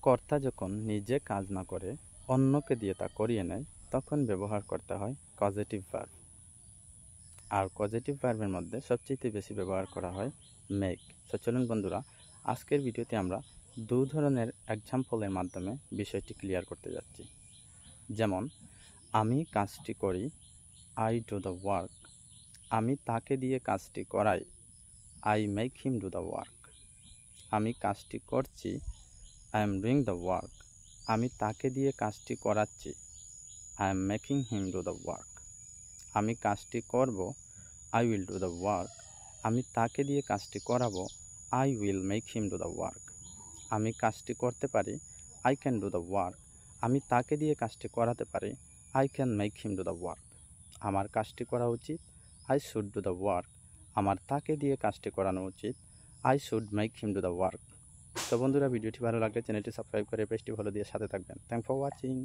কর্তা যখন নিজে কাজ না করে অন্যকে দিয়ে তা করিয়ে নেয় তখন ব্যবহার করতে হয় কজেটিভ ভার্ব। আর পজিটিভ ভার্বের মধ্যে সবচেয়ে বেশি ব্যবহার করা হয় মেক। তো চলুন বন্ধুরা, আজকের ভিডিওতে আমরা দু ধরনের এক্সাম্পলের মাধ্যমে বিষয়টি ক্লিয়ার করতে যাচ্ছি। যেমন, আমি কাজটি করি, আই ডু দ্য ওয়ার্ক। আমি তাকে দিয়ে কাজটি করাই, I make him do the work. আমি কাজটি করছি, I am doing the work. আমি তাকে দিয়ে কাজটি করাচ্ছি, I am making him do the work. আমি কাজটি করব, I will do the work. আমি তাকে দিয়ে কাজটি করাবো, I will make him do the work. আমি কাজটি করতে পারি, I can do the work. আমি তাকে দিয়ে কাজটি করাতে পারি, I can make him do the work. আমার কাজটি করা উচিত, I should do the work. আমার তাকে দিয়ে কাজটি করানো উচিত, I should make him do the work. তো বন্ধুরা, ভিডিওটি ভালো লাগলে চ্যানেলটি সাবস্ক্রাইব করে পেজটি ভালো দিয়ে সাথে থাকবেন। Thank for watching.